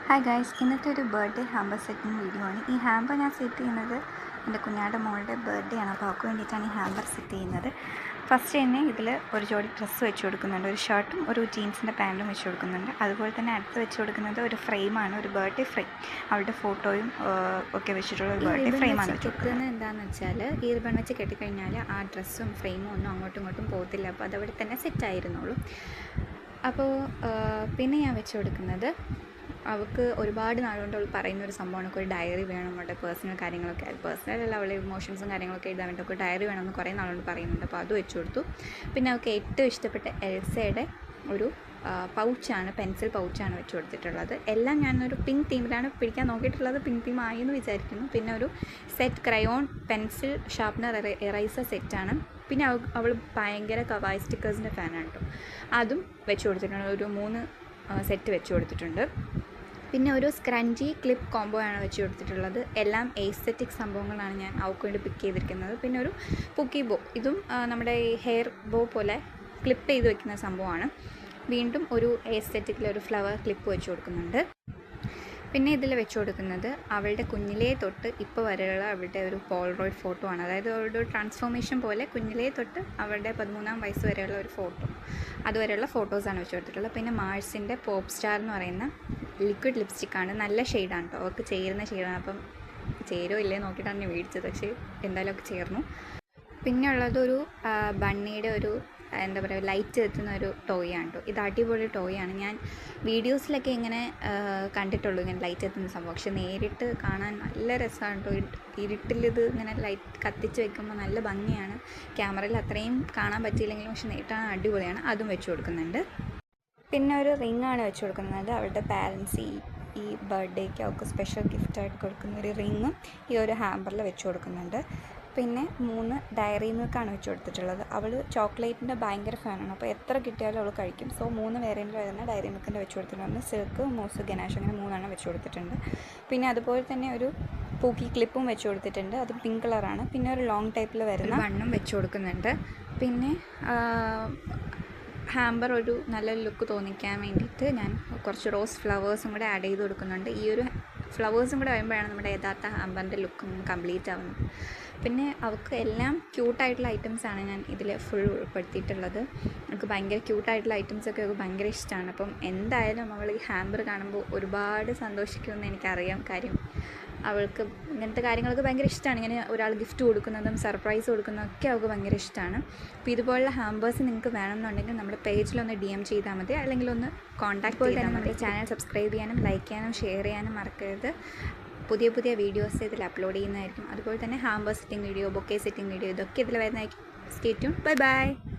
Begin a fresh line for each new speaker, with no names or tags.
Hi guys, ഇന്നത്തെ ഒരു birthday hamper setting video ആണ്. ഈ ഹാമ്പർ ഞാൻ സെറ്റ് ചെയ്യുന്നത് എൻ്റെ കുഞ്ഞാടെ മോളുടെ ബർത്ത്ഡേ ആണ്. അപ്പോൾ അവൾക്ക് വേണ്ടിയിട്ടാണ് ഈ ഹാമ്പർ സെറ്റ് ചെയ്യുന്നത്. ഫസ്റ്റ് തന്നെ ഇതിൽ ഒരു ജോഡി ഡ്രസ്സ് വെച്ച് കൊടുക്കുന്നുണ്ട്, ഒരു ഷർട്ടും ഒരു ജീൻസിൻ്റെ പാൻറ്റും വെച്ച് കൊടുക്കുന്നുണ്ട്. അതുപോലെ തന്നെ അടുത്ത് വെച്ച് കൊടുക്കുന്നത് ഒരു ഫ്രെയിമാണ്, ഒരു ബർത്ത്ഡേ ഫ്രെയിം. അവളുടെ ഫോട്ടോയും ഒക്കെ വെച്ചിട്ടുള്ള ഒരു ബർത്ത്ഡേ ഫ്രെയിമാണ് വെച്ച് കൊടുക്കുന്നത്.
എന്താണെന്ന് വെച്ചാൽ ഈ റിബൺ വെച്ച് കെട്ടിക്കഴിഞ്ഞാൽ ആ ഡ്രസ്സും ഫ്രെയിമും ഒന്നും അങ്ങോട്ടും ഇങ്ങോട്ടും പോകത്തില്ല. അപ്പോൾ അതവിടെ തന്നെ സെറ്റായിരുന്നുള്ളൂ. അപ്പോൾ പിന്നെ ഞാൻ വെച്ച് കൊടുക്കുന്നത് അവൾക്ക് ഒരുപാട് നാളുകൊണ്ട് അവൾ പറയുന്നൊരു സംഭവമാണ്, ഒരു ഡയറി വേണം, അവളുടെ പേഴ്സണൽ കാര്യങ്ങളൊക്കെ, പേഴ്സണലല്ല അവളുടെ ഇമോഷൻസും കാര്യങ്ങളൊക്കെ എഴുതാൻ വേണ്ടി ഒരു ഡയറി വേണമെന്ന് കുറേ നാളുകൊണ്ട് പറയുന്നുണ്ട്. അപ്പോൾ അത് വെച്ച് കൊടുത്തു. പിന്നെ അവൾക്ക് ഏറ്റവും ഇഷ്ടപ്പെട്ട എൽസയുടെ ഒരു പൗച്ചാണ്, പെൻസിൽ പൗച്ചാണ് വെച്ച് കൊടുത്തിട്ടുള്ളത്. എല്ലാം ഞാനൊരു പിങ്ക് തീമിലാണ് പിടിക്കാൻ നോക്കിയിട്ടുള്ളത്. പിങ്ക് തീം ആയി എന്ന് വിചാരിക്കുന്നു. പിന്നെ ഒരു set crayon, pencil, sharpener, eraser സെറ്റാണ്. പിന്നെ അവൾ ഭയങ്കര കവായ് സ്റ്റിക്കേഴ്സിൻ്റെ ഫാനാണ് കേട്ടോ. അതും വെച്ച് കൊടുത്തിട്ടുണ്ട്. ഒരു 3 സെറ്റ് വെച്ച് കൊടുത്തിട്ടുണ്ട്. പിന്നെ ഒരു സ്ക്രഞ്ചി ക്ലിപ്പ് കോംബോ ആണ് വെച്ച് കൊടുത്തിട്ടുള്ളത്. എല്ലാം എസ്തെറ്റിക് സംഭവങ്ങളാണ് ഞാൻ അവൾക്ക് വേണ്ടി പിക്ക് ചെയ്തിരിക്കുന്നത്. പിന്നെ ഒരു പുക്കി ബോ, ഇതും നമ്മുടെ ഈ ഹെയർ ബോ പോലെ ക്ലിപ്പ് ചെയ്ത് വെക്കുന്ന സംഭവമാണ്. വീണ്ടും ഒരു എസ്തെറ്റിക്കിലൊരു ഫ്ലവർ ക്ലിപ്പ് വെച്ച് കൊടുക്കുന്നുണ്ട്. പിന്നെ ഇതിൽ വെച്ച് കൊടുക്കുന്നത് അവളുടെ കുഞ്ഞിലേ തൊട്ട് ഇപ്പോൾ വരെയുള്ള അവളുടെ ഒരു പോൾറോയിഡ് ഫോട്ടോ ആണ്. അതായത് അവളുടെ ഒരു ട്രാൻസ്ഫോർമേഷൻ പോലെ കുഞ്ഞിലേ തൊട്ട് അവളുടെ 13ാം വയസ്സ് വരെയുള്ള ഒരു ഫോട്ടോ, അതുവരെയുള്ള ഫോട്ടോസാണ് വെച്ച് കൊടുത്തിട്ടുള്ളത്. പിന്നെ മാഴ്സിൻ്റെ പോപ്പ് സ്റ്റാർ എന്ന് പറയുന്ന ലിക്വിഡ് ലിപ്സ്റ്റിക്കാണ്. നല്ല ഷെയ്ഡാണ് കേട്ടോ, അവൾക്ക് ചേരുന്ന ഷെയ്ഡാണ്. അപ്പം ചേരോ ഇല്ലേ നോക്കിയിട്ടാണ് ഞാൻ മേടിച്ചത്, പക്ഷേ എന്തായാലും ഒക്കെ ചേർന്നു. പിന്നെ ഉള്ളതൊരു ബണ്ണിയുടെ ഒരു എന്താ പറയുക, ലൈറ്റ് എത്തുന്ന ഒരു ടോയാണ് കേട്ടോ. ഇത് അടിപൊളി ടോയാണ്. ഞാൻ വീഡിയോസിലൊക്കെ ഇങ്ങനെ കണ്ടിട്ടുള്ളൂ ഇങ്ങനെ ലൈറ്റ് എത്തുന്ന സംഭവം. പക്ഷെ നേരിട്ട് കാണാൻ നല്ല രസമാണ് കേട്ടോ. ഇരുട്ടിലിത് ഇങ്ങനെ ലൈറ്റ് കത്തിച്ച് വെക്കുമ്പോൾ നല്ല ഭംഗിയാണ്. ക്യാമറയിൽ അത്രയും കാണാൻ പറ്റിയില്ലെങ്കിലും പക്ഷെ നേരിട്ടാണ് അടിപൊളിയാണ്. അതും വെച്ച് കൊടുക്കുന്നുണ്ട്. പിന്നെ ഒരു റിങ്ങാണ് വെച്ച് കൊടുക്കുന്നത്. അവളുടെ പാരൻസ് ഈ ബർത്ത്ഡേക്ക് അവൾക്ക് സ്പെഷ്യൽ ഗിഫ്റ്റായിട്ട് കൊടുക്കുന്ന ഒരു റിങ്ങും ഈ ഒരു ഹാമ്പറിൽ വെച്ച് കൊടുക്കുന്നുണ്ട്. പിന്നെ 3 ഡയറി മിൽക്കാണ് വെച്ച് കൊടുത്തിട്ടുള്ളത്. അവൾ ചോക്ലേറ്റിൻ്റെ ഭയങ്കര ഫാനാണ്. അപ്പോൾ എത്ര കിട്ടിയാലും അവൾ കഴിക്കും. സോ 3 വേരിയൻറ്റിൽ വരുന്ന ഡയറി മിൽക്കിൻ്റെ വെച്ച് കൊടുത്തിട്ടുണ്ട്. സിൽക്ക്, മൂസ്, ഗനാഷ്, അങ്ങനെ 3 വെച്ച് കൊടുത്തിട്ടുണ്ട്. പിന്നെ അതുപോലെ തന്നെ ഒരു പൂക്കി ക്ലിപ്പും വെച്ച് കൊടുത്തിട്ടുണ്ട്. അത് പിങ്ക് കളറാണ്. പിന്നെ ഒരു ലോങ് ടൈപ്പിൽ വരുന്ന വണ്ണും വെച്ച് കൊടുക്കുന്നുണ്ട്. പിന്നെ ഹാമ്പർ ഒരു നല്ല ലുക്ക് തോന്നിക്കാൻ വേണ്ടിയിട്ട് ഞാൻ കുറച്ച് റോസ് ഫ്ലവേഴ്സും കൂടെ ആഡ് ചെയ്ത് കൊടുക്കുന്നുണ്ട്. ഈ ഒരു ഫ്ലവേഴ്സും കൂടെ വരുമ്പോഴാണ് നമ്മുടെ യഥാർത്ഥ ഹാമ്പറിൻ്റെ ലുക്കും കംപ്ലീറ്റ് ആവുന്നത്. പിന്നെ അവൾക്ക് എല്ലാം ക്യൂട്ടായിട്ടുള്ള ഐറ്റംസാണ് ഞാൻ ഇതിൽ ഫുൾ ഉൾപ്പെടുത്തിയിട്ടുള്ളത്. അവൾക്ക് ഭയങ്കര ക്യൂട്ടായിട്ടുള്ള ഐറ്റംസൊക്കെ അവൾക്ക് ഭയങ്കര ഇഷ്ടമാണ്. അപ്പം എന്തായാലും അവൾ ഈ ഹാമ്പർ കാണുമ്പോൾ ഒരുപാട് സന്തോഷിക്കുമെന്ന് എനിക്കറിയാം. കാര്യം അവൾക്ക് ഇങ്ങനത്തെ കാര്യങ്ങളൊക്കെ ഭയങ്കര ഇഷ്ടമാണ്. ഇങ്ങനെ ഒരാൾ ഗിഫ്റ്റ് കൊടുക്കുന്നതും സർപ്രൈസ് കൊടുക്കുന്നതൊക്കെ അവൾക്ക് ഭയങ്കര ഇഷ്ടമാണ്. അപ്പോൾ ഇതുപോലുള്ള ഹാമ്പേഴ്സ് നിങ്ങൾക്ക് വേണമെന്നുണ്ടെങ്കിൽ നമ്മുടെ പേജിലൊന്ന് DM ചെയ്താൽ മതി, അല്ലെങ്കിൽ ഒന്ന് കോൺടാക്ട് ചെയ്താൽ മതി. ചാനൽ സബ്സ്ക്രൈബ് ചെയ്യാനും ലൈക്ക് ചെയ്യാനും ഷെയർ ചെയ്യാനും മറക്കരുത്. പുതിയ പുതിയ വീഡിയോസ് ഇതിൽ അപ്ലോഡ് ചെയ്യുന്നതായിരിക്കും. അതുപോലെ തന്നെ hamper setting video, bouquet setting video, ഇതൊക്കെ ഇതിൽ വരുന്നതായിരിക്കും. Stay tune. Bye bye.